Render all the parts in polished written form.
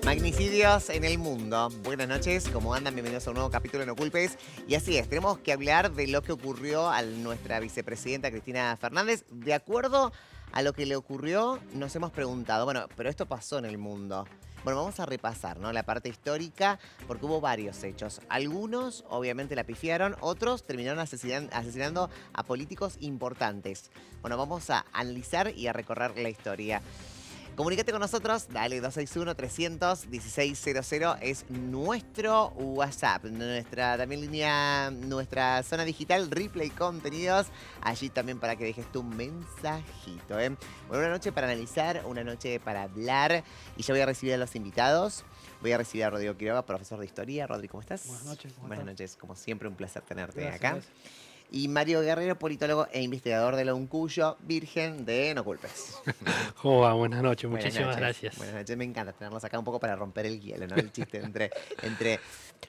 Magnicidios en el mundo. Buenas noches, ¿cómo andan? Bienvenidos a un nuevo capítulo de No Culpes. Y así es, tenemos que hablar de lo que ocurrió a nuestra vicepresidenta Cristina Fernández. De acuerdo a lo que le ocurrió, nos hemos preguntado, bueno, pero esto pasó en el mundo. Bueno, vamos a repasar, ¿no? La parte histórica, porque hubo varios hechos. Algunos, obviamente, la pifiaron, otros terminaron asesinando a políticos importantes. Bueno, vamos a analizar y a recorrer la historia. Comunícate con nosotros, dale 261-300-1600 es nuestro WhatsApp, nuestra también línea, nuestra zona digital, Replay Contenidos, allí también para que dejes tu mensajito. Bueno, una noche para analizar, una noche para hablar y ya voy a recibir a los invitados. Voy a recibir a Rodrigo Quiroga, profesor de historia. Rodri, ¿cómo estás? Buenas noches, ¿cómo Buenas estás? noches, como siempre un placer tenerte Gracias, acá. gracias. Y Mario Guerrero, politólogo e investigador de la UNCUYO, virgen de No Culpes. ¿Cómo va? Buenas noches, Buenas muchísimas noches. gracias. Buenas noches, me encanta tenerlos acá un poco para romper el hielo, ¿no? El chiste entre...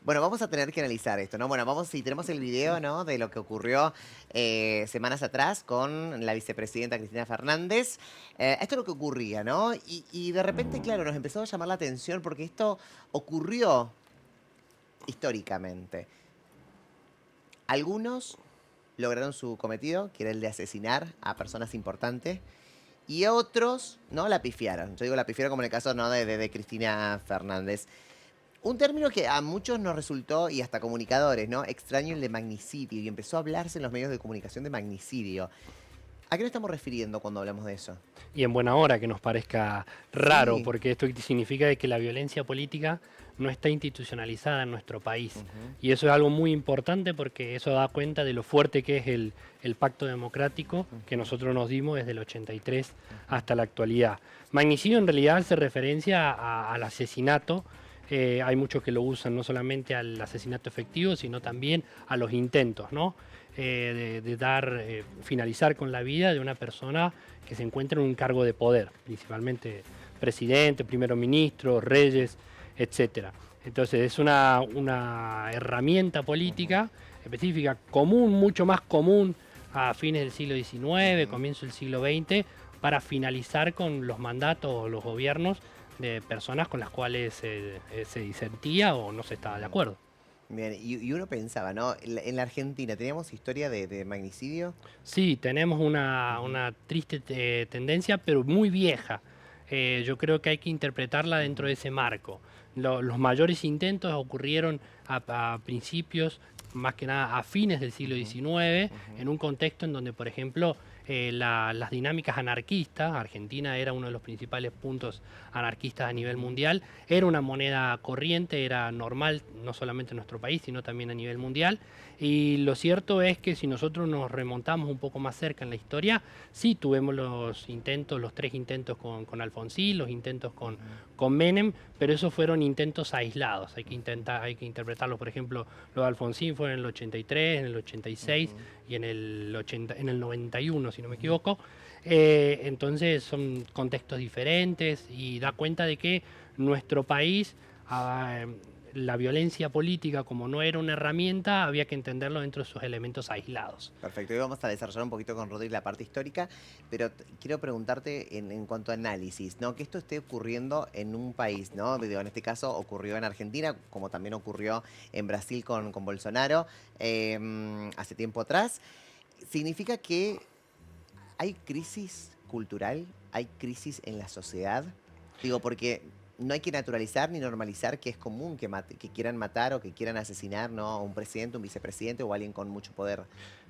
Bueno, vamos a tener que analizar esto, ¿no? Bueno, si tenemos el video, ¿no? De lo que ocurrió semanas atrás con la vicepresidenta Cristina Fernández. Esto es lo que ocurría, ¿no? Y de repente, claro, nos empezó a llamar la atención porque esto ocurrió históricamente. Algunos lograron su cometido, que era el de asesinar a personas importantes. Y otros, ¿no? La pifiaron. Yo digo la pifiaron como en el caso, ¿no? de Cristina Fernández. Un término que a muchos nos resultó, y hasta comunicadores, ¿no? Extraño, el de magnicidio. Y empezó a hablarse en los medios de comunicación de magnicidio. ¿A qué nos estamos refiriendo cuando hablamos de eso? Y en buena hora que nos parezca raro, Sí. porque esto significa de que la violencia política no está institucionalizada en nuestro país. Y eso es algo muy importante porque eso da cuenta de lo fuerte que es el pacto democrático que nosotros nos dimos desde el 83 hasta la actualidad. Magnicidio en realidad hace referencia al asesinato. Hay muchos que lo usan no solamente al asesinato efectivo, sino también a los intentos, ¿no? De finalizar con la vida de una persona que se encuentra en un cargo de poder, principalmente presidente, primero ministro, reyes, etcétera. Entonces es una herramienta política específica, común, mucho más común a fines del siglo XIX, comienzo del siglo XX, para finalizar con los mandatos o los gobiernos de personas con las cuales se disentía o no se estaba de acuerdo. Bien, y uno pensaba, ¿no? En la Argentina, ¿teníamos historia de magnicidio? Sí, tenemos una triste tendencia, pero muy vieja. Yo creo que hay que interpretarla dentro de ese marco. Los mayores intentos ocurrieron a principios, más que nada a fines del siglo XIX, en un contexto en donde, por ejemplo, las dinámicas anarquistas, Argentina era uno de los principales puntos anarquistas a nivel mundial, era una moneda corriente, era normal, no solamente en nuestro país, sino también a nivel mundial. Y lo cierto es que si nosotros nos remontamos un poco más cerca en la historia, sí tuvimos los intentos, los tres intentos con Alfonsín, los intentos con Menem, pero esos fueron intentos aislados. Hay que interpretarlos, por ejemplo, los de Alfonsín fueron en el 83, en el 86 y en el 91, si no me equivoco. Entonces son contextos diferentes y da cuenta de que nuestro país, ah, la violencia política, como no era una herramienta, había que entenderlo dentro de sus elementos aislados. Perfecto, hoy vamos a desarrollar un poquito con Rodri la parte histórica, pero quiero preguntarte en cuanto a análisis, ¿no? Que esto esté ocurriendo en un país, ¿no? Digo, en este caso ocurrió en Argentina, como también ocurrió en Brasil con Bolsonaro hace tiempo atrás. ¿Significa que hay crisis cultural? ¿Hay crisis en la sociedad? Digo, porque no hay que naturalizar ni normalizar que es común que quieran matar o que quieran asesinar, ¿no? A un presidente, un vicepresidente o alguien con mucho poder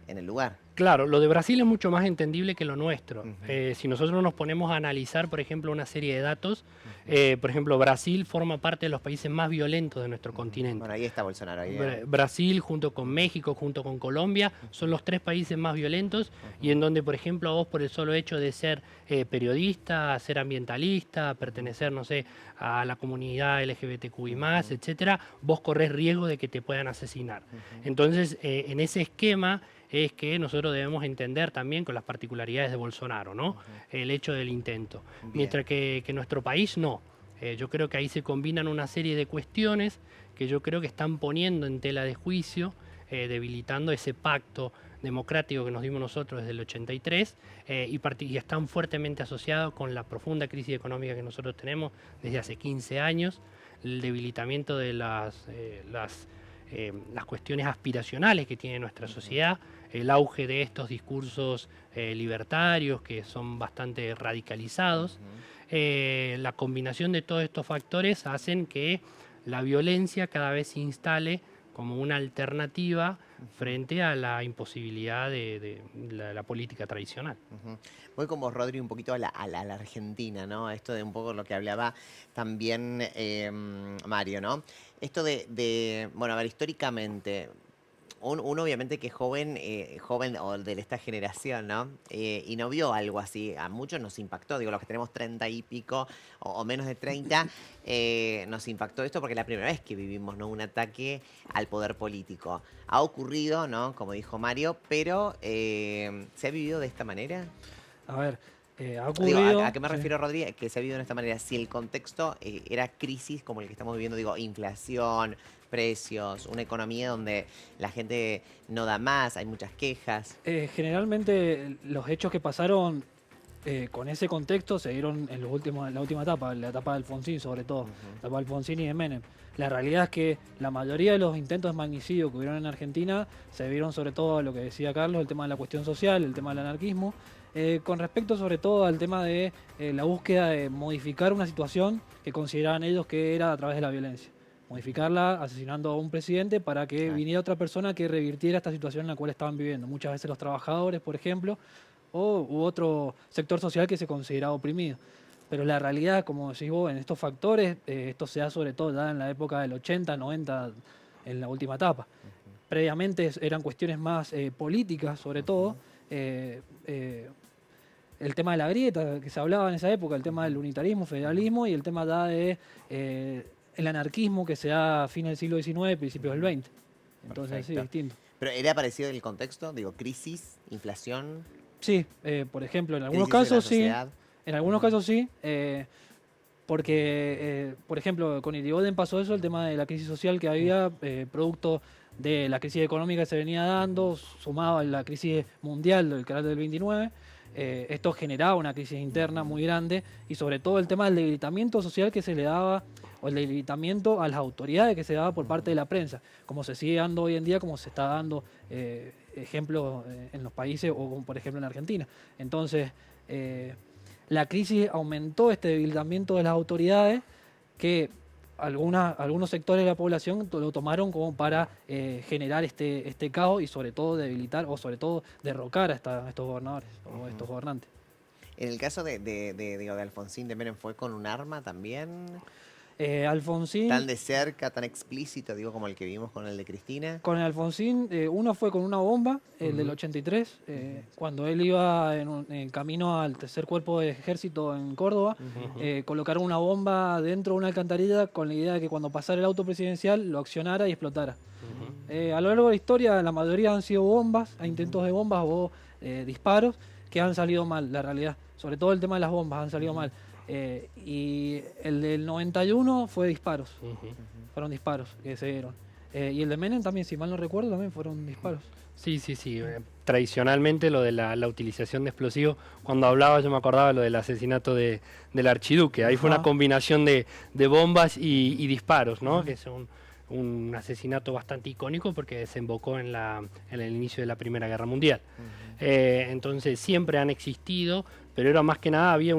en el lugar. Claro, lo de Brasil es mucho más entendible que lo nuestro. Ujú, Si nosotros nos ponemos a analizar, por ejemplo, una serie de datos, ujú, por ejemplo, Brasil forma parte de los países más violentos de nuestro ujú. Bueno, continente. ahí está Bolsonaro, ahí. Brasil junto con Ujú, México, junto con Colombia, son ujú, los tres países más violentos y ujú, en donde, por ejemplo, a vos por el solo hecho de ser periodista, ser ambientalista, pertenecer, no sé, a la comunidad LGBTQI+, ujú, etcétera, vos corres riesgo de que te puedan asesinar. ujú, Entonces, en ese esquema es que nosotros debemos entender también con las particularidades de Bolsonaro, ¿no? ujú. El hecho del intento. Bien. Mientras que nuestro país no. Yo creo que ahí se combinan una serie de cuestiones que yo creo que están poniendo en tela de juicio, debilitando ese pacto democrático que nos dimos nosotros desde el 83 y están fuertemente asociados con la profunda crisis económica que nosotros tenemos desde hace 15 años, el debilitamiento de las cuestiones aspiracionales que tiene nuestra sociedad, el auge de estos discursos libertarios que son bastante radicalizados. La combinación de todos estos factores hacen que la violencia cada vez se instale como una alternativa frente a la imposibilidad de la política tradicional. Ujú. Voy con vos, Rodri, un poquito a la Argentina, ¿no? Esto de un poco lo que hablaba también Mario, ¿no? Esto bueno, a ver, históricamente, uno obviamente que es joven, joven o de esta generación, ¿no? Y no vio algo así. A muchos nos impactó, digo, los que tenemos 30 y pico o menos de 30, nos impactó esto porque es la primera vez que vivimos, ¿no? Un ataque al poder político. Ha ocurrido, ¿no? Como dijo Mario, pero ¿se ha vivido de esta manera? A ver, ha Digo, ¿a ocurrido. qué me Sí. refiero, Rodri? Que se ha vivido de esta manera. Si el contexto era crisis como el que estamos viviendo, digo, inflación, precios, una economía donde la gente no da más, hay muchas quejas. Generalmente los hechos que pasaron con ese contexto se dieron en la última etapa, la etapa de Alfonsín sobre todo, la etapa de Alfonsín y de Menem. La realidad es que la mayoría de los intentos de magnicidio que hubieron en Argentina se dieron sobre todo a lo que decía Carlos, el tema de la cuestión social, el tema del anarquismo, con respecto sobre todo al tema de la búsqueda de modificar una situación que consideraban ellos que era a través de la violencia. Modificarla asesinando a un presidente para que Claro. viniera otra persona que revirtiera esta situación en la cual estaban viviendo. Muchas veces los trabajadores, por ejemplo, u otro sector social que se consideraba oprimido. Pero la realidad, como decís vos, en estos factores, esto se da sobre todo ya en la época del 80, 90, en la última etapa. Previamente eran cuestiones más políticas, sobre todo. eh, eh, el tema de la grieta que se hablaba en esa época, el tema del unitarismo, federalismo y el tema ya de el anarquismo que se da a fines del siglo XIX, principios del XX. Entonces, sí, Perfecto. distinto. Pero ¿era parecido el contexto? Digo, crisis, inflación, Sí, por ejemplo, en algunos crisis en la casos sí, sociedad. en algunos casos sí, porque, por ejemplo, con Irigoyen pasó eso, el tema de la crisis social que había, producto de la crisis económica que se venía dando, sumado a la crisis mundial del carácter del 29, esto generaba una crisis interna muy grande y sobre todo el tema del debilitamiento social que se le daba, o el debilitamiento a las autoridades que se daba por parte de la prensa, como se sigue dando hoy en día, como se está dando ejemplos en los países o como por ejemplo en Argentina. Entonces, la crisis aumentó este debilitamiento de las autoridades que algunos sectores de la población lo tomaron como para generar este caos y sobre todo debilitar o sobre todo derrocar a estos gobernadores o estos gobernantes. En el caso digo, de Alfonsín de Menem, ¿fue con un arma también? Alfonsín, Tan de cerca, tan explícito, digo, como el que vimos con el de Cristina. con el Alfonsín, uno fue con una bomba, el del 83, cuando él iba en camino al tercer cuerpo de ejército en Córdoba, colocaron una bomba dentro de una alcantarilla con la idea de que cuando pasara el auto presidencial lo accionara y explotara. A lo largo de la historia la mayoría han sido bombas, intentos de bombas o disparos que han salido mal, la realidad. Sobre todo el tema de las bombas han salido mal. Y el del 91 fue disparos, fueron disparos que se dieron. Y el de Menem también, si mal no recuerdo, también fueron disparos. Sí, sí, sí. Tradicionalmente lo de la utilización de explosivos, cuando hablaba yo me acordaba lo del asesinato del archiduque. Ahí fue una Ajá. combinación de bombas y disparos, ¿no? Que es un asesinato bastante icónico porque desembocó en el inicio de la Primera Guerra Mundial. Entonces siempre han existido, pero era más que nada había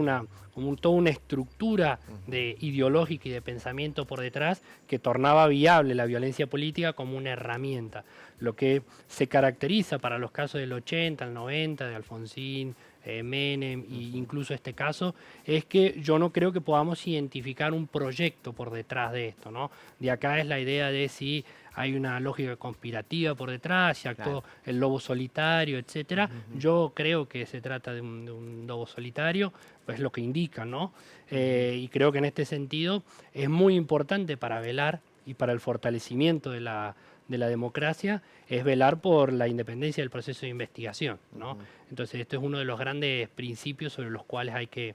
toda una estructura ideológica y de pensamiento por detrás que tornaba viable la violencia política como una herramienta. Lo que se caracteriza para los casos del 80, el 90, de Alfonsín, Menem e incluso este caso, es que yo no creo que podamos identificar un proyecto por detrás de esto, ¿no? De acá es la idea de si hay una lógica conspirativa por detrás, si actuó el lobo solitario, etcétera. Yo creo que se trata de un lobo solitario, pues lo que indica, ¿no? Y creo que en este sentido es muy importante para velar y para el fortalecimiento de la democracia es velar por la independencia del proceso de investigación, ¿no? Entonces esto es uno de los grandes principios sobre los cuales hay que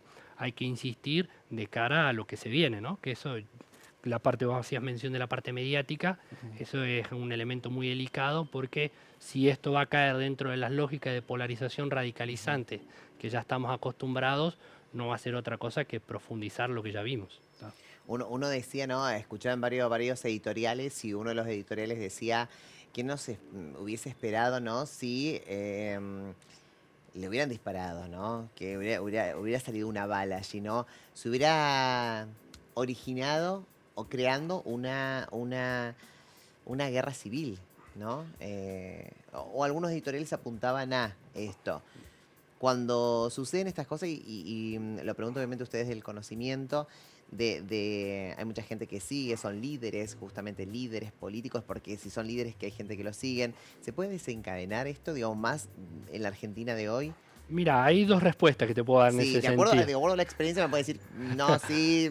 insistir de cara a lo que se viene, ¿no? Que eso la parte, vos hacías mención de la parte mediática, eso es un elemento muy delicado porque si esto va a caer dentro de las lógicas de polarización radicalizante que ya estamos acostumbrados, no va a ser otra cosa que profundizar lo que ya vimos. Uno decía, ¿no? Escuchaba en varios editoriales y uno de los editoriales decía que no se hubiese esperado, ¿no? Si le hubieran disparado, ¿no? Que hubiera salido una bala allí, ¿no? Se hubiera originado o creando una guerra civil, ¿no? O algunos editoriales apuntaban a esto. Cuando suceden estas cosas, y lo pregunto obviamente a ustedes del conocimiento, hay mucha gente que sigue, son líderes, justamente líderes políticos, porque si son líderes que hay gente que los siguen, ¿se puede desencadenar esto, digamos, más en la Argentina de hoy? Mira, hay dos respuestas que te puedo dar en Sí, ese de acuerdo sentido. a la experiencia me puede decir, no, sí,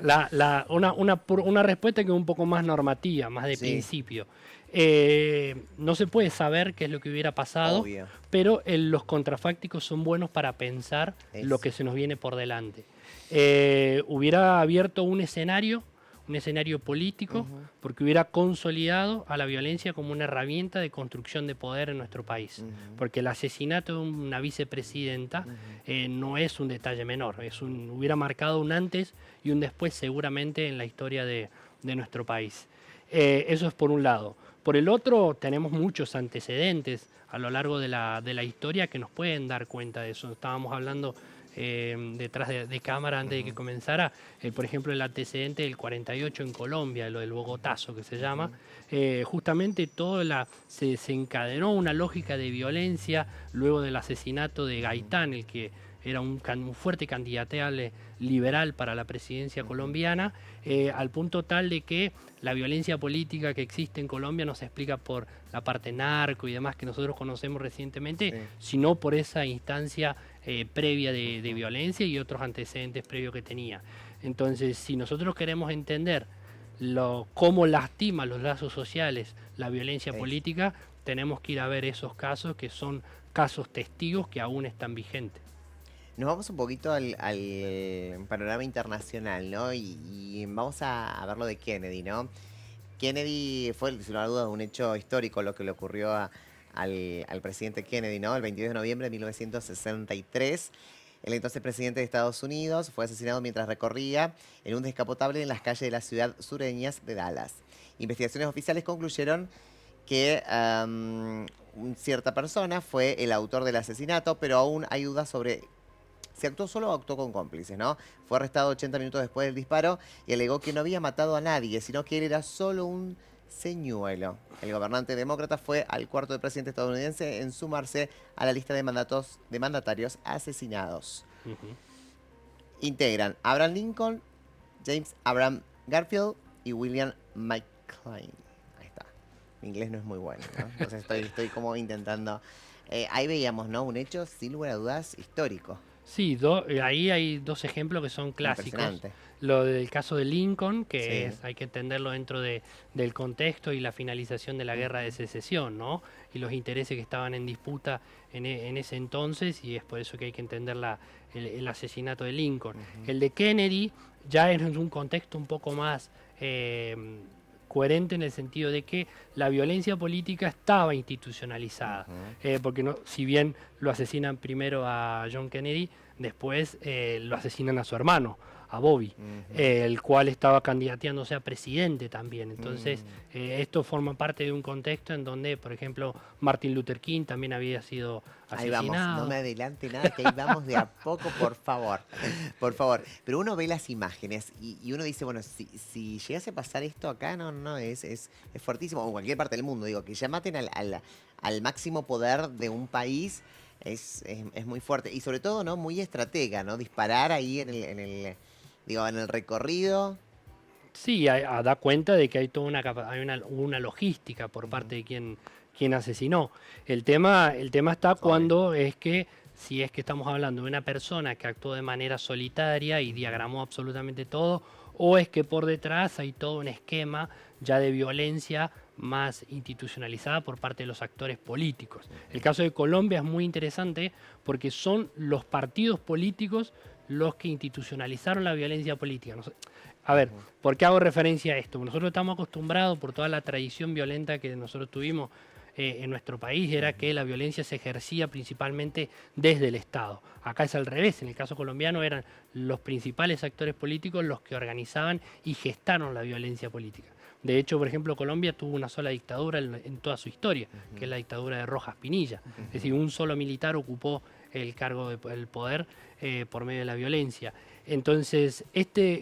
Una respuesta que es un poco más normativa, más de sí, principio. No se puede saber qué es lo que hubiera pasado, obvio, pero los contrafácticos son buenos para pensar lo eso. que se nos viene por delante. Hubiera abierto un escenario político, Ujú, porque hubiera consolidado a la violencia como una herramienta de construcción de poder en nuestro país. ujú, Porque el asesinato de una vicepresidenta ujú. no es un detalle menor, hubiera marcado un antes y un después seguramente en la historia de nuestro país. Eso es por un lado. Por el otro, tenemos muchos antecedentes a lo largo de la historia que nos pueden dar cuenta de eso. Estábamos hablando detrás de cámara antes de que Ujú, comenzara, por ejemplo, el antecedente del 48 en Colombia, lo del Bogotazo que se llama. ujú, Justamente se encadenó una lógica de violencia luego del asesinato de ujú, Gaitán, el que era un fuerte candidato liberal para la presidencia ujú. colombiana, al punto tal de que la violencia política que existe en Colombia no se explica por la parte narco y demás que nosotros conocemos recientemente, Sí. sino por esa instancia previa de Ujú. violencia y otros antecedentes previos que tenía. Entonces, si nosotros queremos entender cómo lastima los lazos sociales la violencia Eso. política, tenemos que ir a ver esos casos que son casos testigos que aún están vigentes. Nos vamos un poquito al panorama internacional, ¿no? Y vamos a ver lo de Kennedy, ¿no? Kennedy fue, sin lugar a dudas, un hecho histórico lo que le ocurrió al presidente Kennedy, ¿no? El 22 de noviembre de 1963, el entonces presidente de Estados Unidos fue asesinado mientras recorría en un descapotable en las calles de la ciudad sureñas de Dallas. Investigaciones oficiales concluyeron que cierta persona fue el autor del asesinato, pero aún hay dudas sobre si actuó solo o actuó con cómplices, ¿no? Fue arrestado 80 minutos después del disparo y alegó que no había matado a nadie, sino que él era solo un señuelo. El gobernante demócrata fue al cuarto de presidente estadounidense en sumarse a la lista de mandatarios asesinados. Ujú. Integran Abraham Lincoln, James Abraham Garfield y William McLean. Ahí está. Mi inglés no es muy bueno, ¿no? Entonces estoy como intentando. Ahí veíamos, ¿no? Un hecho, sin lugar a dudas, histórico. Sí, ahí hay dos ejemplos que son clásicos. Impresionante. Lo del caso de Lincoln, que Sí. es, hay que entenderlo dentro del contexto y la finalización de la guerra de Ujú, secesión, ¿no? Y los intereses que estaban en disputa en ese entonces, y es por eso que hay que entender el asesinato de Lincoln. ujú, El de Kennedy ya es un contexto un poco más coherente en el sentido de que la violencia política estaba institucionalizada, ujú, porque no, si bien lo asesinan primero a John Kennedy, después lo asesinan a su hermano, a Bobby, ujú, el cual estaba candidateándose a presidente también. Entonces, mm. esto forma parte de un contexto en donde, por ejemplo, Martin Luther King también había sido Ahí vamos, no me asesinado. adelante nada, que ahí vamos de a poco, por favor, por favor. Pero uno ve las imágenes y uno dice, bueno, si llegase a pasar esto acá, no, es fuertísimo, o en cualquier parte del mundo, digo, que ya maten al máximo poder de un país es muy fuerte. Y sobre todo, ¿no? Muy estratega, ¿no? Disparar ahí digo, en el recorrido. Sí, da cuenta de que hay toda hay una logística por Ujú, parte de quien asesinó. El tema está obvio. cuando es que, si es que estamos hablando de una persona que actuó de manera solitaria y Ujú, diagramó absolutamente todo, o es que por detrás hay todo un esquema ya de violencia más institucionalizada por parte de los actores políticos. El ujú, caso de Colombia es muy interesante porque son los partidos políticos los que institucionalizaron la violencia política. A ver, Ujú. ¿por qué hago referencia a esto? Nosotros estamos acostumbrados por toda la tradición violenta que nosotros tuvimos en nuestro país, era que la violencia se ejercía principalmente desde el Estado. Acá es al revés, en el caso colombiano eran los principales actores políticos los que organizaban y gestaron la violencia política. De hecho, por ejemplo, Colombia tuvo una sola dictadura en toda su historia, que es la dictadura de Rojas Pinilla. Es decir, un solo militar ocupó el cargo del poder por medio de la violencia. Entonces,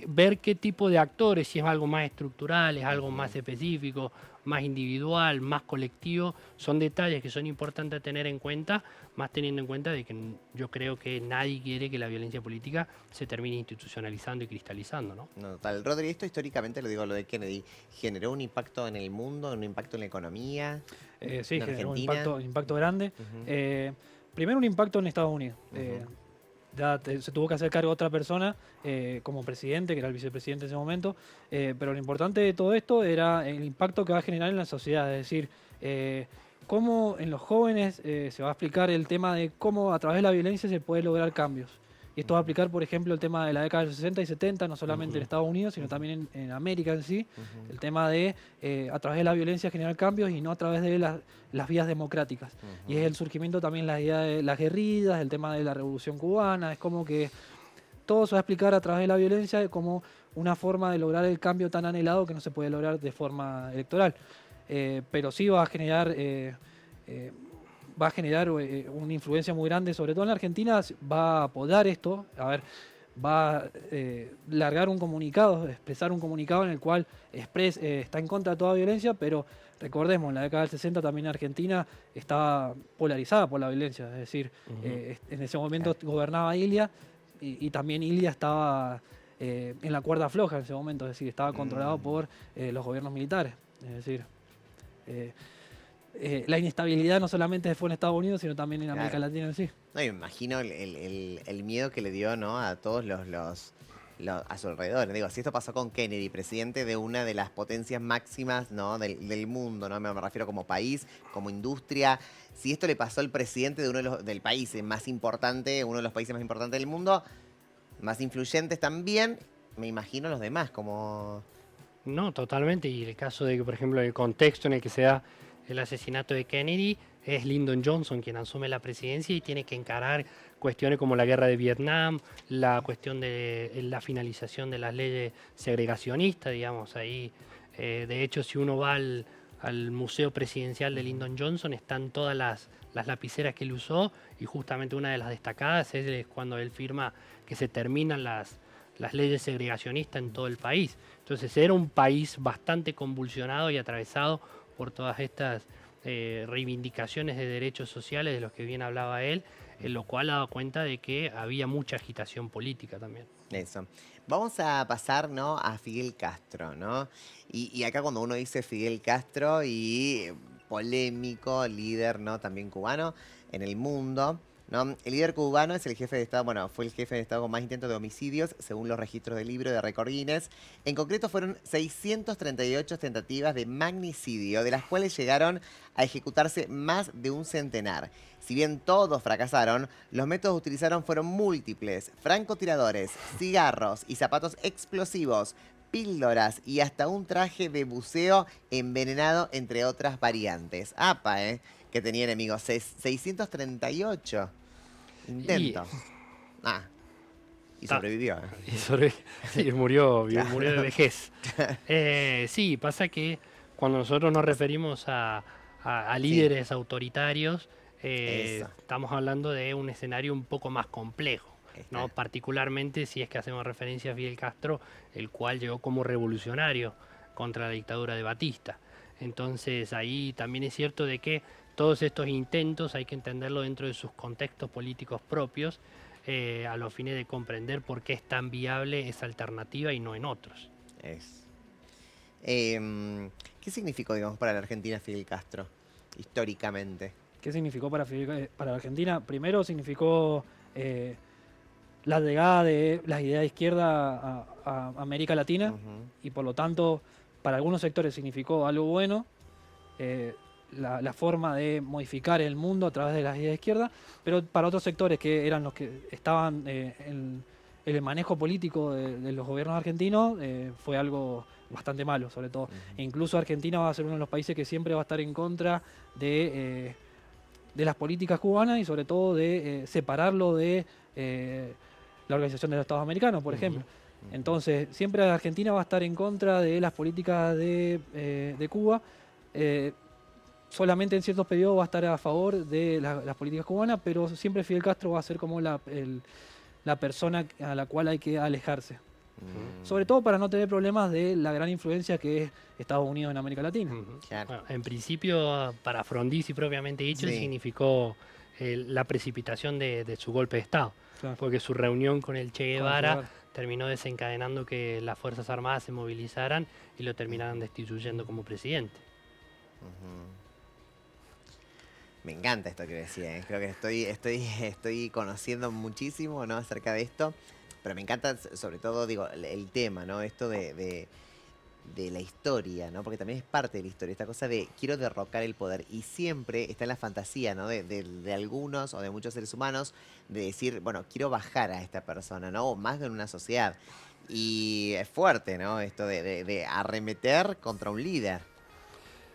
ver qué tipo de actores, si es algo más estructural, es algo más específico, más individual, más colectivo, son detalles que son importantes a tener en cuenta, más teniendo en cuenta de que yo creo que nadie quiere que la violencia política se termine institucionalizando y cristalizando, ¿no? No, total. Rodri, esto históricamente, lo digo, lo de Kennedy, ¿generó un impacto en el mundo, un impacto en la economía, Sí, en generó Argentina? un impacto grande. Ujú, Primero un impacto en Estados Unidos. ujú, Se tuvo que hacer cargo otra persona como presidente, que era el vicepresidente en ese momento, pero lo importante de todo esto era el impacto que va a generar en la sociedad, es decir, cómo en los jóvenes se va a explicar el tema de cómo a través de la violencia se puede lograr cambios. Y esto va a aplicar, por ejemplo, el tema de la década de los 60 y 70, no solamente en Ujú. Estados Unidos, sino también en América en sí, ujú, el tema de a través de la violencia generar cambios y no a través de las vías democráticas. Y es ujú. el surgimiento también la idea de las guerrillas, el tema de la revolución cubana, es como que todo se va a explicar a través de la violencia como una forma de lograr el cambio tan anhelado que no se puede lograr de forma electoral. Pero sí eh, va a generar una influencia muy grande, sobre todo en la Argentina, va a apoyar esto, a ver, va a largar un comunicado, expresar un comunicado en el cual está en contra de toda violencia, pero recordemos, en la década del 60 también Argentina estaba polarizada por la violencia, es decir, Ujú. en ese momento Claro. gobernaba Ilia y también Ilia estaba en la cuerda floja en ese momento, es decir, estaba controlado Mm. por los gobiernos militares, es decir, eh, la inestabilidad no solamente fue en Estados Unidos, sino también en América Claro. Latina en sí. No, y me imagino el miedo que le dio, ¿no? A todos a su alrededor. Digo, si esto pasó con Kennedy, presidente de una de las potencias máximas, ¿no? del mundo, ¿no? Me refiero como país, como industria. Si esto le pasó al presidente de del país más importante, uno de los países más importantes del mundo, más influyentes también, me imagino los demás, como... No, totalmente. Y el caso de que, por ejemplo, el contexto en el que se da el asesinato de Kennedy, es Lyndon Johnson quien asume la presidencia y tiene que encarar cuestiones como la guerra de Vietnam, la cuestión de la finalización de las leyes segregacionistas, digamos, ahí. De hecho, si uno va al Museo Presidencial de Lyndon Johnson, están todas las lapiceras que él usó y justamente una de las destacadas es cuando él firma que se terminan las leyes segregacionistas en todo el país. Entonces era un país bastante convulsionado y atravesado por todas estas reivindicaciones de derechos sociales de los que bien hablaba él, en lo cual ha dado cuenta de que había mucha agitación política también. Eso. Vamos a pasar, ¿no? A Fidel Castro, ¿no? Y acá cuando uno dice Fidel Castro y polémico, líder, ¿no? También cubano en el mundo, ¿no? El líder cubano es el jefe de Estado, bueno, fue el jefe de Estado con más intentos de homicidios, según los registros del libro de récord Guinness. En concreto fueron 638 tentativas de magnicidio, de las cuales llegaron a ejecutarse más de un centenar. Si bien todos fracasaron, los métodos utilizados fueron múltiples: francotiradores, cigarros y zapatos explosivos, píldoras y hasta un traje de buceo envenenado, entre otras variantes. ¡Apa, que tenía enemigos! 638 Y, intentos. Ah, y ta- sobrevivió, y sí, murió de Claro. vejez. Sí, pasa que cuando nosotros nos referimos a Sí, líderes autoritarios, eso. estamos hablando de un escenario un poco más complejo, Ahí ¿no? está. Particularmente si es que hacemos referencia a Fidel Castro, el cual llegó como revolucionario contra la dictadura de Batista. Entonces ahí también es cierto de que todos estos intentos hay que entenderlo dentro de sus contextos políticos propios, a los fines de comprender por qué es tan viable esa alternativa y no en otros. Es. ¿Qué significó, digamos, para la Argentina Fidel Castro, históricamente? ¿Qué significó para Argentina? Primero significó eh, la llegada de las ideas de izquierda a América Latina Ujú, y por lo tanto para algunos sectores significó algo bueno, eh, la forma de modificar el mundo a través de las ideas de izquierda, pero para otros sectores que eran los que estaban el manejo político de los gobiernos argentinos fue algo bastante malo, sobre todo. E incluso Argentina va a ser uno de los países que siempre va a estar en contra de las políticas cubanas y sobre todo de separarlo de la Organización de los Estados Americanos, por ejemplo. Entonces, siempre Argentina va a estar en contra de las políticas de Cuba. Solamente en ciertos periodos va a estar a favor de las políticas cubanas, pero siempre Fidel Castro va a ser como la persona a la cual hay que alejarse. Sobre todo para no tener problemas de la gran influencia que es Estados Unidos en América Latina. Claro. Bueno, en principio, para Frondizi propiamente dicho, Sí. significó la precipitación de su golpe de Estado, Claro. porque su reunión con el Che Con Guevara Guevara. terminó desencadenando que las Fuerzas Armadas se movilizaran y lo terminaran destituyendo como presidente. Me encanta esto que decía, ¿eh? Creo que estoy conociendo muchísimo, ¿no?, acerca de esto, pero me encanta sobre todo, digo, el tema, ¿no? Esto de la historia, ¿no? Porque también es parte de la historia, esta cosa de quiero derrocar el poder y siempre está en la fantasía, ¿no? De algunos o de muchos seres humanos de decir, bueno, quiero bajar a esta persona, ¿no? O más en una sociedad. Y es fuerte, ¿no? Esto de arremeter contra un líder.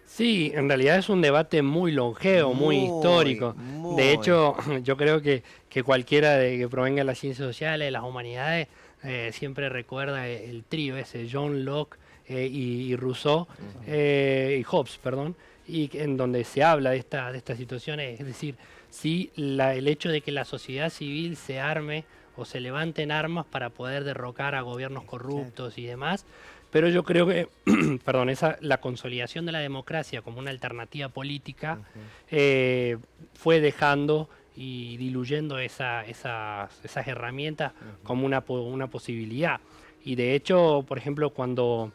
Sí, en realidad es un debate muy longevo, muy histórico. Muy. De hecho, yo creo que cualquiera que provenga de las ciencias sociales, de las humanidades, siempre recuerda el trío ese, John Locke y Rousseau, y Hobbes, perdón, en donde se habla de estas situaciones. Es decir, sí, el hecho de que la sociedad civil se arme o se levante en armas para poder derrocar a gobiernos corruptos y demás. Pero yo creo que, perdón, la consolidación de la democracia como una alternativa política fue dejando y diluyendo esas herramientas como una posibilidad. Y de hecho, por ejemplo, cuando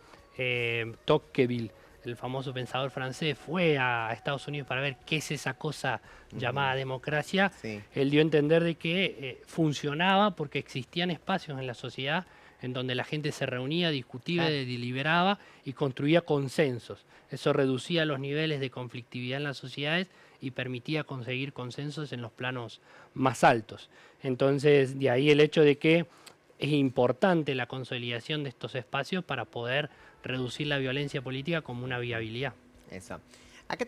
Tocqueville, el famoso pensador francés, fue a Estados Unidos para ver qué es esa cosa llamada democracia, Sí. él dio a entender de que funcionaba porque existían espacios en la sociedad en donde la gente se reunía, discutía, Claro. deliberaba y construía consensos. Eso reducía los niveles de conflictividad en las sociedades y permitía conseguir consensos en los planos más altos. Entonces, de ahí el hecho de que es importante la consolidación de estos espacios para poder reducir la violencia política como una viabilidad. Eso. Acá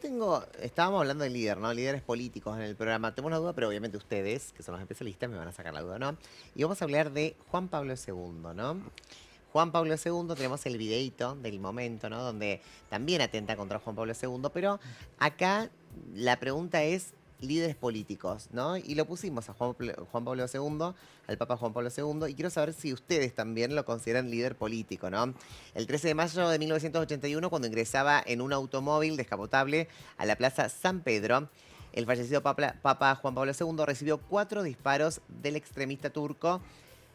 estábamos hablando de líder, ¿no? Líderes políticos en el programa. Tengo una duda, pero obviamente ustedes, que son los especialistas, me van a sacar la duda, ¿no? Y vamos a hablar de Juan Pablo II, ¿no? Juan Pablo II, tenemos el videíto del momento, ¿no? Donde también atenta contra Juan Pablo II, pero acá la pregunta es líderes políticos, ¿no? Y lo pusimos a Juan Pablo II, al Papa Juan Pablo II, y quiero saber si ustedes también lo consideran líder político, ¿no? El 13 de mayo de 1981, cuando ingresaba en un automóvil descapotable a la Plaza San Pedro, el fallecido Papa Juan Pablo II recibió 4 disparos del extremista turco,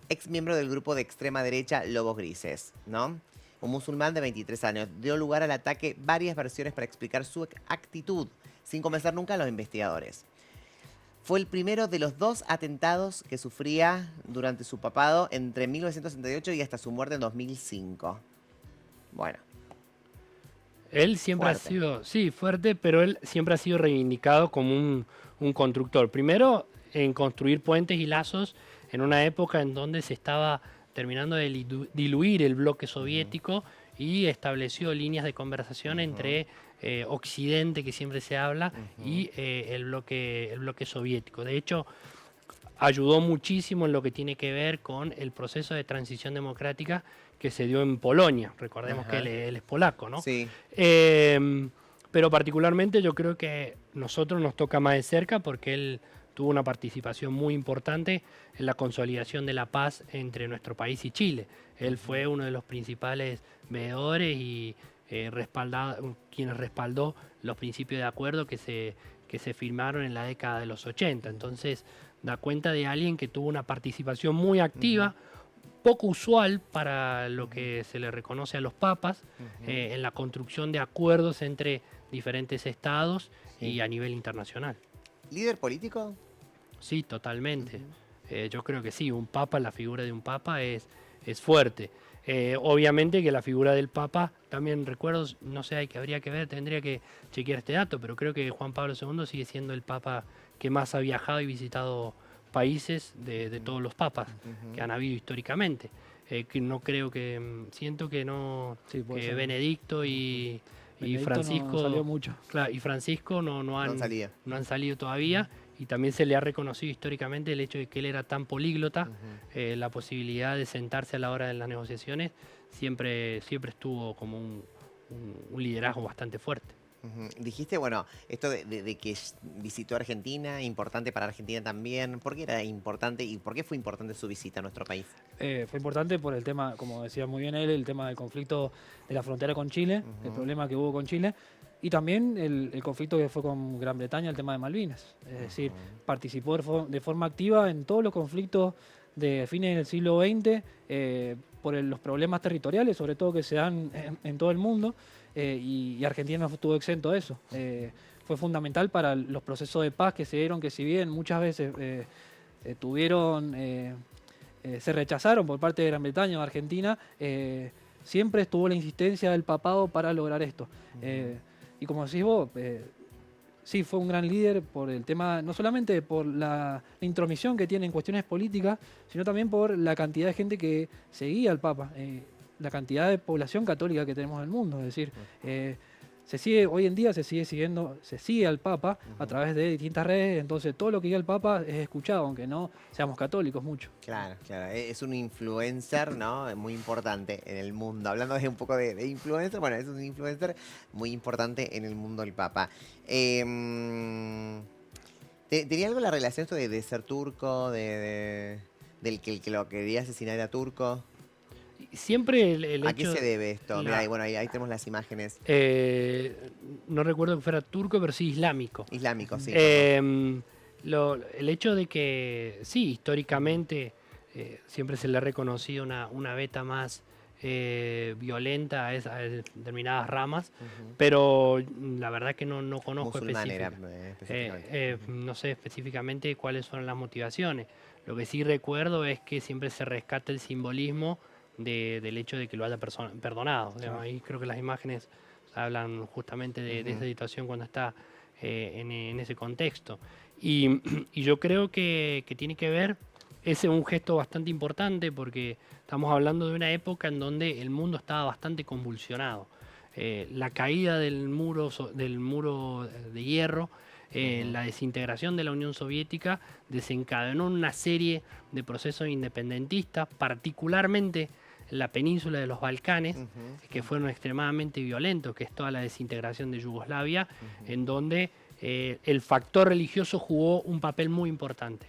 ex miembro del grupo de extrema derecha Lobos Grises, ¿no? Un musulmán de 23 años. Dio lugar al ataque varias versiones para explicar su actitud, sin convencer nunca a los investigadores. Fue el primero de los 2 atentados que sufría durante su papado entre 1968 y hasta su muerte en 2005. Bueno. Él siempre Fuerte. ha sido, sí, fuerte, pero él siempre ha sido reivindicado como un constructor. Primero, en construir puentes y lazos en una época en donde se estaba terminando de diluir el bloque soviético y estableció líneas de conversación entre Occidente, que siempre se habla, y el bloque soviético. De hecho, ayudó muchísimo en lo que tiene que ver con el proceso de transición democrática que se dio en Polonia. Recordemos que él es polaco, ¿no? Sí. Pero particularmente yo creo que nosotros nos toca más de cerca porque él tuvo una participación muy importante en la consolidación de la paz entre nuestro país y Chile. Él fue uno de los principales veedores y quienes respaldó los principios de acuerdo que se firmaron en la década de los 80. Entonces, da cuenta de alguien que tuvo una participación muy activa, poco usual para lo que se le reconoce a los papas, en la construcción de acuerdos entre diferentes estados y a nivel internacional. ¿Líder político? Sí, totalmente. Yo creo que sí, la figura de un papa es fuerte. Obviamente que la figura del papa, también recuerdo, no sé, habría que ver, tendría que chequear este dato, pero creo que Juan Pablo II sigue siendo el papa que más ha viajado y visitado países de todos los papas que Ujú. han habido históricamente. Que no creo que, siento que no, Sí, puede que ser. Benedicto y Benedicto no salió Francisco, mucho. claro, y Francisco No han salido. no han salido todavía, y también se le ha reconocido históricamente el hecho de que él era tan políglota, Ujú. la posibilidad de sentarse a la hora de las negociaciones siempre estuvo como un liderazgo bastante fuerte. Ujú. Dijiste, bueno, esto de que visitó Argentina, importante para Argentina también. ¿Por qué era importante y por qué fue importante su visita a nuestro país? Fue importante por el tema, como decía muy bien él, el tema del conflicto de la frontera con Chile, el Ujú. problema que hubo con Chile, y también el conflicto que fue con Gran Bretaña, el tema de Malvinas. Es decir, Ujú. participó de forma activa en todos los conflictos de fines del siglo XX, por los problemas territoriales, sobre todo que se dan en todo el mundo, y Argentina no estuvo exento de eso. Fue fundamental para los procesos de paz que se dieron, que si bien muchas veces tuvieron... se rechazaron por parte de Gran Bretaña o Argentina, siempre estuvo la insistencia del papado para lograr esto. Eh, y como decís vos, sí, fue un gran líder por el tema, no solamente por la intromisión que tiene en cuestiones políticas, sino también por la cantidad de gente que seguía al Papa, la cantidad de población católica que tenemos en el mundo. Es decir, hoy en día se sigue al Papa a Ujú. través de distintas redes, entonces todo lo que diga el Papa es escuchado, aunque no seamos católicos mucho. Claro, claro. Es un influencer, ¿no? Muy importante en el mundo. Hablando de un poco de influencer, bueno, es un influencer muy importante en el mundo del Papa. Em, ¿Tenía algo la relación esto de ser turco, del que el que lo quería asesinar era turco? Siempre el ¿A qué hecho, se debe esto? Mira, la, bueno, ahí tenemos las imágenes. no recuerdo que fuera turco, pero sí islámico. Islámicos, sí, perdón. Em, el hecho de que, sí, históricamente siempre se le ha reconocido una beta más violenta a determinadas ramas, Ujú. pero la verdad que no conozco Musulmán era específicamente. no sé específicamente cuáles fueron las motivaciones. Lo que sí recuerdo es que siempre se rescata el simbolismo del hecho de que lo haya perdonado. Digamos, Claro. ahí creo que las imágenes hablan justamente de esa Ujú. situación cuando está en ese contexto. Y, y yo creo que tiene que ver, ese es un gesto bastante importante porque estamos hablando de una época en donde el mundo estaba bastante convulsionado. La caída del muro de hierro, Ujú. la desintegración de la Unión Soviética desencadenó una serie de procesos independentistas, particularmente en la península de los Balcanes, Ujú. que fueron extremadamente violentos, que es toda la desintegración de Yugoslavia, Ujú. en donde el factor religioso jugó un papel muy importante.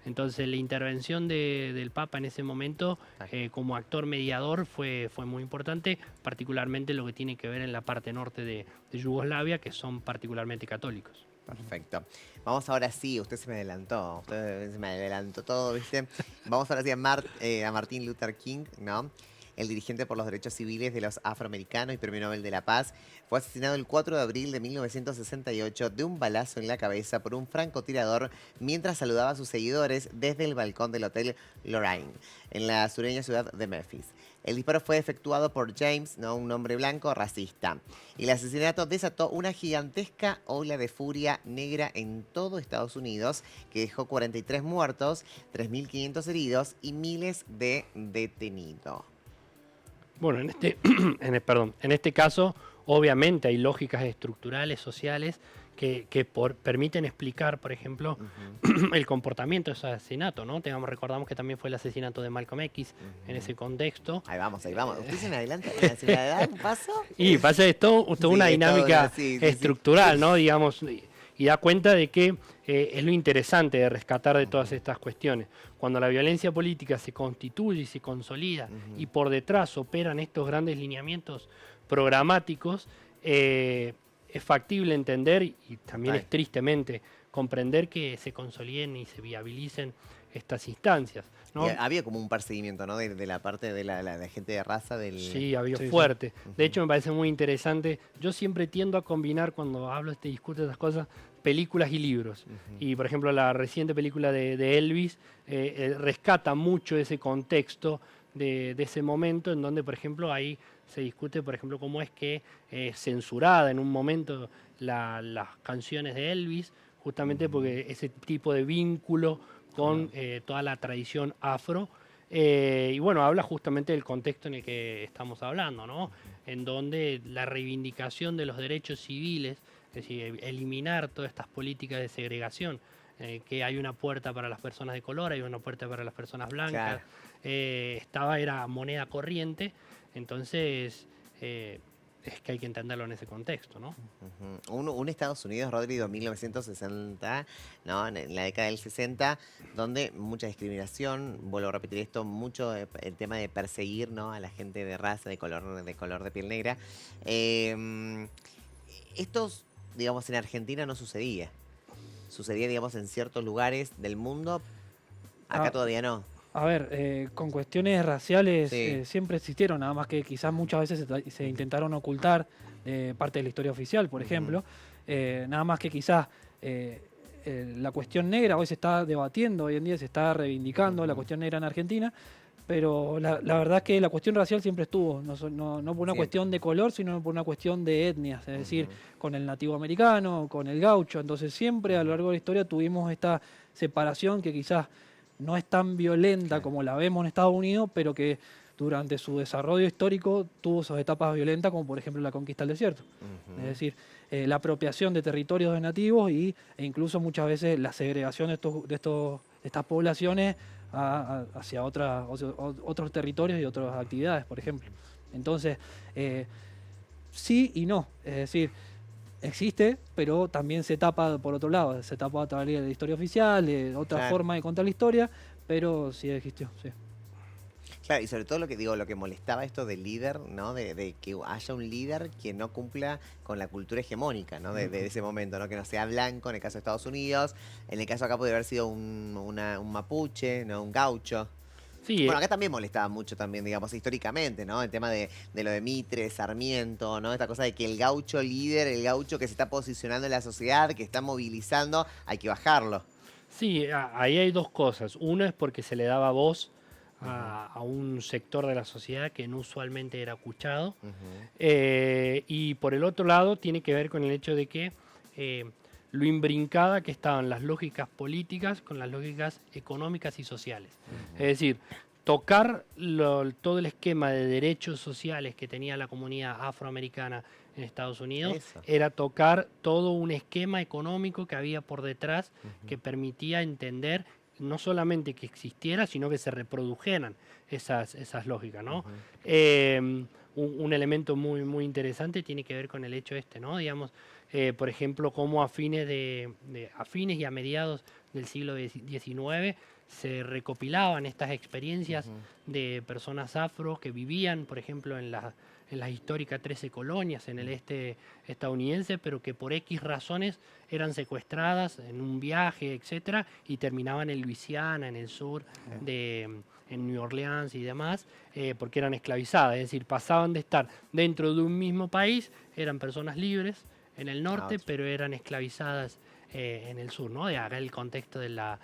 Entonces la intervención del Papa en ese momento Ah, como actor mediador fue muy importante, particularmente lo que tiene que ver en la parte norte de Yugoslavia, que son particularmente católicos. perfecto. Vamos ahora sí, usted se me adelantó todo, ¿viste? Vamos ahora sí a Martin Luther King, ¿no? El dirigente por los derechos civiles de los afroamericanos y Premio Nobel de la Paz, fue asesinado el 4 de abril de 1968 de un balazo en la cabeza por un francotirador mientras saludaba a sus seguidores desde el balcón del Hotel Lorraine, en la sureña ciudad de Memphis. El disparo fue efectuado por James, ¿no? Un hombre blanco racista. Y el asesinato desató una gigantesca ola de furia negra en todo Estados Unidos, que dejó 43 muertos, 3.500 heridos y miles de detenidos. Bueno, perdón, en este caso, obviamente hay lógicas estructurales, sociales, que permiten explicar, por ejemplo, Ujú, el comportamiento de ese asesinato, ¿no? Recordamos que también fue el asesinato de Malcolm X en ujú. ese contexto. Ahí vamos, ahí vamos. ¿Usted se me adelanta? ¿Se me da un paso? Y pasa esto, toda una Sí, es todo una... dinámica Sí, sí, sí. estructural, ¿no? Digamos, y da cuenta de que es lo interesante de rescatar de todas Ujú, estas cuestiones. Cuando la violencia política se constituye y se consolida y ujú. por detrás operan estos grandes lineamientos programáticos, es factible entender y también Total. es tristemente comprender que se consoliden y se viabilicen estas instancias, Y ¿no? había como un perseguimiento, ¿no? De la parte de la gente de raza del... Sí, había Sí, sí. fuerte. De Ujú, hecho, me parece muy interesante. Yo siempre tiendo a combinar cuando hablo, discuto estas cosas, películas y libros. ujú, Y, por ejemplo, la reciente película de Elvis rescata mucho ese contexto de ese momento en donde, por ejemplo, ahí se discute, por ejemplo, cómo es que censurada en un momento las canciones de Elvis, justamente ujú, porque ese tipo de vínculo con toda la tradición afro. Y bueno, habla justamente del contexto en el que estamos hablando, ¿no? En donde la reivindicación de los derechos civiles, es decir, eliminar todas estas políticas de segregación, que hay una puerta para las personas de color, hay una puerta para las personas blancas, Claro. era moneda corriente, entonces es que hay que entenderlo en ese contexto, ¿no? Un Estados Unidos, Rodrigo, 1960, ¿no? En la década del 60, donde mucha discriminación, vuelvo a repetir esto, mucho el tema de perseguir, ¿no? A la gente de raza, de color de piel negra. Eh, Estos, digamos, en Argentina no sucedía. Sucedía, digamos, en ciertos lugares del mundo. Acá Ah, todavía no. A ver, con cuestiones raciales Sí. siempre existieron, nada más que quizás muchas veces se intentaron ocultar parte de la historia oficial, por Ujú. ejemplo. Nada más que quizás la cuestión negra hoy se está debatiendo, hoy en día se está reivindicando la Ujú. cuestión negra en Argentina, pero la verdad es que la cuestión racial siempre estuvo, no por una Siempre. cuestión de color, sino por una cuestión de etnias, es decir, Ujú. con el nativo americano, con el gaucho. Entonces siempre a lo largo de la historia tuvimos esta separación que quizás no es tan violenta Claro. como la vemos en Estados Unidos, pero que durante su desarrollo histórico tuvo sus etapas violentas, como por ejemplo la conquista del desierto. Es Ujú. decir, la apropiación de territorios de nativos e incluso muchas veces la segregación de estas poblaciones hacia otros territorios y otras actividades, por ejemplo. Entonces, sí y no. Es decir, existe, pero también se tapa por otro lado, se tapa a través de la historia oficial, de otra Claro. forma de contar la historia, pero sí existió, sí. Claro, y sobre todo lo que digo, lo que molestaba esto del líder, ¿no? De que haya un líder que no cumpla con la cultura hegemónica, ¿no? De ese momento, ¿no? Que no sea blanco en el caso de Estados Unidos, en el caso acá podría haber sido un mapuche, ¿no? Un gaucho. Sí, Bueno, acá también molestaba mucho también, digamos, históricamente, ¿no? El tema de lo de Mitre, Sarmiento, ¿no? Esta cosa de que el gaucho líder, el gaucho que se está posicionando en la sociedad, que está movilizando, hay que bajarlo. sí, ahí hay dos cosas. Una es porque se le daba voz Ujú. a un sector de la sociedad que no usualmente era escuchado. Ujú. Y por el otro lado tiene que ver con el hecho de que eh, lo imbrincada que estaban las lógicas políticas con las lógicas económicas y sociales. Es Ujú. decir, tocar todo el esquema de derechos sociales que tenía la comunidad afroamericana en Estados Unidos Eso. era tocar todo un esquema económico que había por detrás Ujú. que permitía entender no solamente que existiera, sino que se reprodujeran esas lógicas, ¿no? Ujú. Un elemento muy interesante tiene que ver con el hecho este, ¿no? Digamos, por ejemplo, cómo a fines a fines y a mediados del siglo XIX se recopilaban estas experiencias Ujú. de personas afro que vivían, por ejemplo, en las históricas 13 colonias en el este estadounidense, pero que por X razones eran secuestradas en un viaje, etcétera, y terminaban en Luisiana, en el sur en New Orleans y demás, porque eran esclavizadas, es decir, pasaban de estar dentro de un mismo país, eran personas libres en el A norte, otro. pero eran esclavizadas en el sur, ¿no? De acá el contexto de la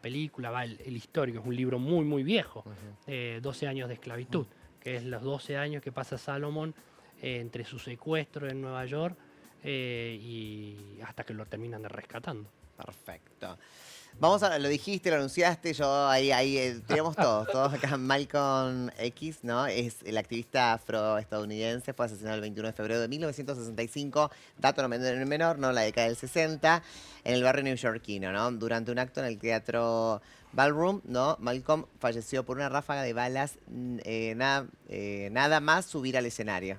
película, va el histórico, es un libro muy viejo, Ujú. 12 años de esclavitud, que es los 12 años que pasa Salomón entre su secuestro en Nueva York y hasta que lo terminan de rescatando. Perfecto. Vamos a, lo dijiste, lo anunciaste, yo ahí teníamos todos acá. Malcolm X, ¿no? Es el activista afroestadounidense, fue asesinado el 21 de febrero de 1965, dato no menor, ¿no? La década del 60, en el barrio neoyorquino, ¿no? Durante un acto en el teatro Ballroom, ¿no? Malcolm falleció por una ráfaga de balas, nada más subir al escenario.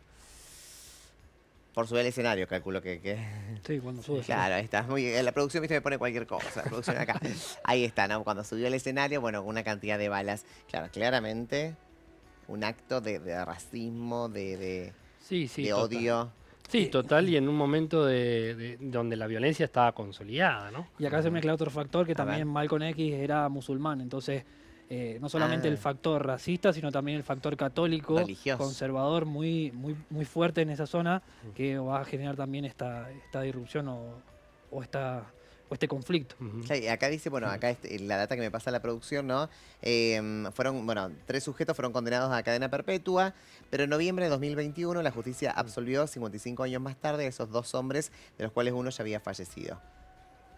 Por subir al escenario, calculo que. Sí, cuando sube, sí. Claro, ahí está. La producción, viste, me pone cualquier cosa. La producción acá. Ahí está, ¿no? Cuando subió al escenario, bueno, una cantidad de balas. Claro, claramente un acto de racismo, Sí, sí, de total. odio. Sí, Y, total, y en un momento donde la violencia estaba consolidada, ¿no? y acá se Ujú. mezcla otro factor que A ver. también Malcolm X era musulmán, entonces no solamente el Ah, factor racista, sino también el factor católico, religioso. conservador, muy fuerte en esa zona, que va a generar también esta disrupción o, esta, o este conflicto. Ujú. Claro, y acá dice, bueno, acá la data que me pasa la producción, ¿no? Fueron, bueno, 3 sujetos fueron condenados a cadena perpetua, pero en noviembre de 2021 la justicia absolvió 55 años más tarde a esos 2 hombres, de los cuales uno ya había fallecido.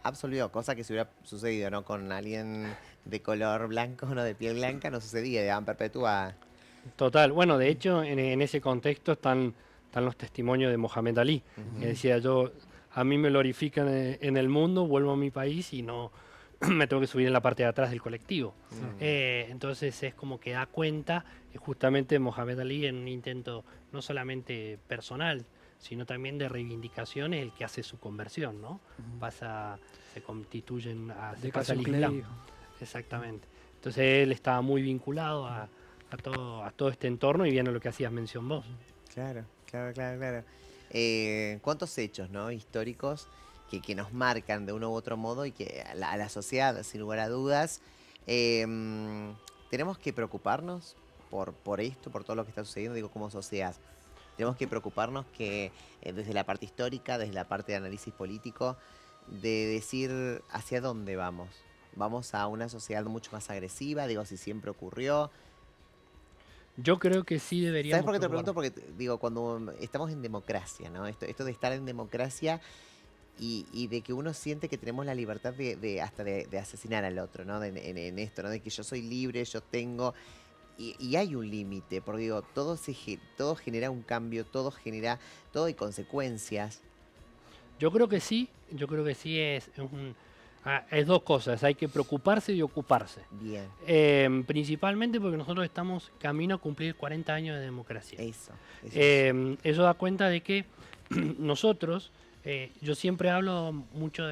absolvió, cosa que si hubiera sucedido, ¿no? Con alguien de color blanco, no de piel blanca, no sucedía, le daban perpetua. Total, bueno, de hecho, en ese contexto están los testimonios de Mohamed Ali, que Ujú. decía yo, a mí me glorifican en el mundo, vuelvo a mi país y no me tengo que subir en la parte de atrás del colectivo. Mm. Entonces es como que da cuenta justamente Mohamed Ali en un intento no solamente personal, sino también de reivindicación, es el que hace su conversión, ¿no? Pasa, se constituye, se De pasa casi al un Islam. clérigo. Exactamente. Entonces él estaba muy vinculado a todo este entorno y viene lo que hacías mención vos. Claro, claro, claro, claro. ¿Cuántos hechos, ¿no? Históricos que nos marcan de uno u otro modo y que a la sociedad, sin lugar a dudas, tenemos que preocuparnos por esto, por todo lo que está sucediendo, digo, como sociedad. Tenemos que preocuparnos que desde la parte histórica, desde la parte de análisis político, de decir hacia dónde vamos. Vamos a una sociedad mucho más agresiva, digo, si siempre ocurrió. Yo creo que sí ¿Sabes deberíamos por qué te lo pregunto? preocuparnos. Porque digo, cuando estamos en democracia, ¿no? Esto de estar en democracia y de que uno siente que tenemos la libertad de asesinar al otro, ¿no? En esto, ¿no? De que yo soy libre, yo tengo. Y hay un límite, porque digo, todo genera un cambio, todo hay consecuencias. Yo creo que sí es dos cosas, hay que preocuparse y ocuparse. Bien, Principalmente porque nosotros estamos camino a cumplir 40 años de democracia. eso es. Eso da cuenta de que nosotros, yo siempre hablo mucho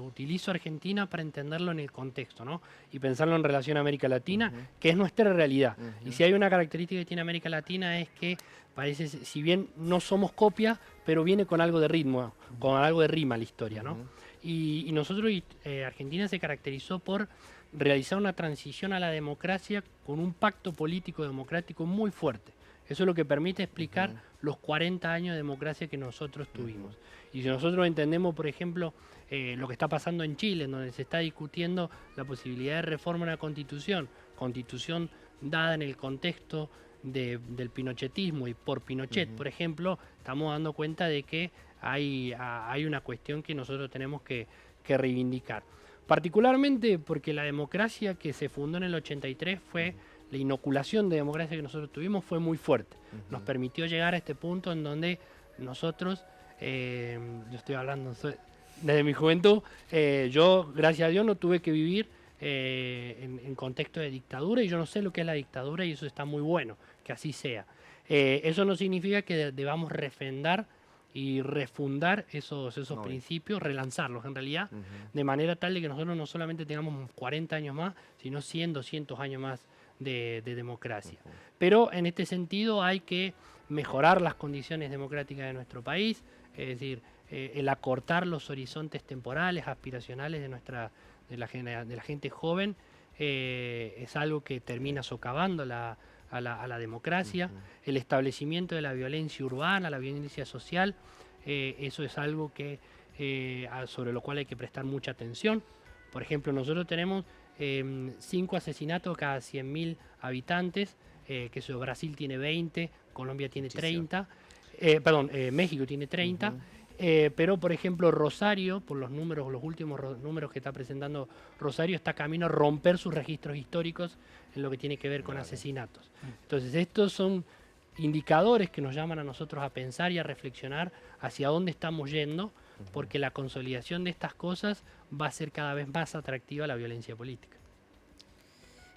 utilizo Argentina para entenderlo en el contexto, ¿no? Y pensarlo en relación a América Latina, Ujú, que es nuestra realidad. Y ujú, si hay una característica que tiene América Latina es que parece, si bien no somos copia, pero viene con algo de ritmo, con algo de rima la historia, ¿no? ujú, Y nosotros, Argentina se caracterizó por realizar una transición a la democracia con un pacto político democrático muy fuerte. Eso es lo que permite explicar ujú, los 40 años de democracia que nosotros ujú, tuvimos. Y si nosotros entendemos, por ejemplo, lo que está pasando en Chile, en donde se está discutiendo la posibilidad de reforma a la constitución dada en el contexto del pinochetismo y por Pinochet, ujú, por ejemplo, estamos dando cuenta de que hay una cuestión que nosotros tenemos que reivindicar. Particularmente porque la democracia que se fundó en el 83 fue la inoculación de democracia que nosotros tuvimos fue muy fuerte. Nos ujú. permitió llegar a este punto en donde nosotros, yo estoy hablando desde mi juventud, yo, gracias a Dios, no tuve que vivir en contexto de dictadura y yo no sé lo que es la dictadura y eso está muy bueno, que así sea. Eso no significa que debamos refrendar y refundar esos Obvio. principios, relanzarlos en realidad, Ujú, de manera tal de que nosotros no solamente tengamos 40 años más, sino 100, 200 años más de democracia. ujú. Pero en este sentido hay que mejorar las condiciones democráticas de nuestro país, es decir, el acortar los horizontes temporales, aspiracionales de la gente joven, es algo que termina socavando a la democracia, Ujú. el establecimiento de la violencia urbana, la violencia social, eso es algo sobre lo cual hay que prestar mucha atención. Por ejemplo, nosotros tenemos 5 asesinatos cada 100.000 habitantes, que eso, Brasil tiene 20, Colombia tiene Muchísimo. 30, México tiene 30, Ujú. pero por ejemplo Rosario, por los números, los últimos números que está presentando Rosario, está camino a romper sus registros históricos en lo que tiene que ver con Vale. asesinatos. Entonces estos son indicadores que nos llaman a nosotros a pensar y a reflexionar hacia dónde estamos yendo, Ujú. porque la consolidación de estas cosas va a ser cada vez más atractiva la violencia política.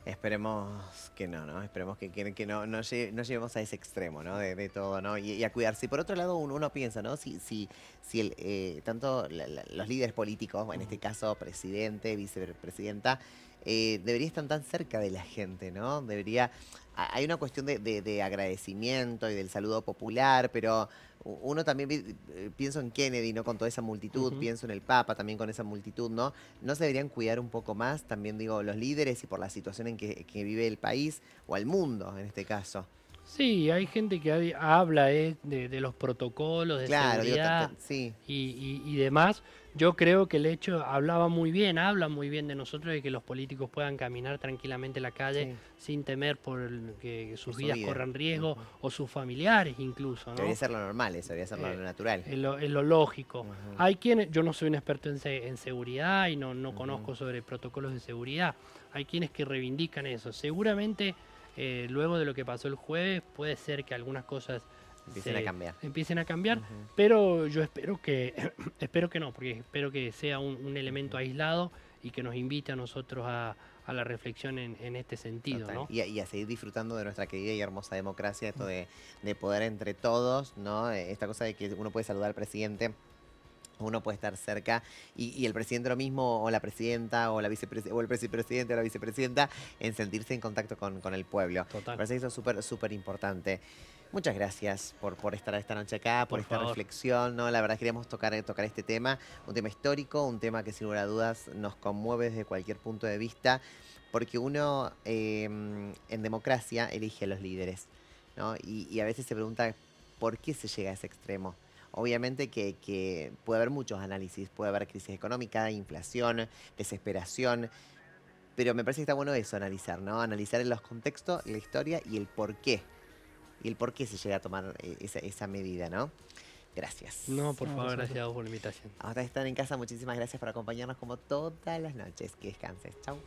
Esperemos que no, ¿no? Esperemos que no lleguemos a ese extremo, ¿no? De todo, ¿no? Y a cuidarse. Y por otro lado, uno piensa, ¿no? Si tanto los líderes políticos, en este caso presidente, vicepresidenta, debería estar tan cerca de la gente, ¿no? Hay una cuestión de agradecimiento y del saludo popular, pero uno también pienso en Kennedy, ¿no? Con toda esa multitud, Ujú. pienso en el Papa también con esa multitud, ¿no? ¿No se deberían cuidar un poco más, también digo, los líderes y por la situación en que vive el país o el mundo en este caso? Sí, hay gente que habla de los protocolos de Claro, digo, seguridad sí. y demás. Yo creo que el hecho habla muy bien de nosotros de que los políticos puedan caminar tranquilamente en la calle Sí, sin temer por que sus es su vidas vida. corran riesgo Ujú. o sus familiares incluso, Debería ¿no? ser lo normal eso, debería ser lo Eh, natural. es lo lógico. Ujú, Hay quienes, yo no soy un experto en seguridad y no ujú. conozco sobre protocolos de seguridad. Hay quienes que reivindican eso. Seguramente luego de lo que pasó el jueves puede ser que algunas cosas Empiecen a se cambiar. empiecen a cambiar, Ujú, pero yo espero que, espero que no, porque espero que sea un elemento ujú. aislado y que nos invite a nosotros a la reflexión en este sentido, Total. ¿no? Y a seguir disfrutando de nuestra querida y hermosa democracia, esto de poder entre todos, ¿no? Esta cosa de que uno puede saludar al presidente, uno puede estar cerca y el presidente lo mismo, o la presidenta, o, o el vicepresidente, o la vicepresidenta, en sentirse en contacto con el pueblo. Me Total, parece que eso es súper, súper importante. Muchas gracias por estar esta noche acá, por por esta favor. reflexión, ¿no? La verdad queríamos tocar este tema, un tema histórico, un tema que sin lugar a dudas nos conmueve desde cualquier punto de vista, porque uno en democracia elige a los líderes, ¿no? Y a veces se pregunta por qué se llega a ese extremo. Obviamente que puede haber muchos análisis, puede haber crisis económica, inflación, desesperación, pero me parece que está bueno eso, analizar, ¿no? Analizar en los contextos, la historia y el por qué. Y el por qué se llega a tomar esa medida, ¿no? Gracias. No, por No, favor, gracias a gracias a vosotros. vos por la invitación. Ahora están en casa, muchísimas gracias por acompañarnos como todas las noches. Que descanses. Chau.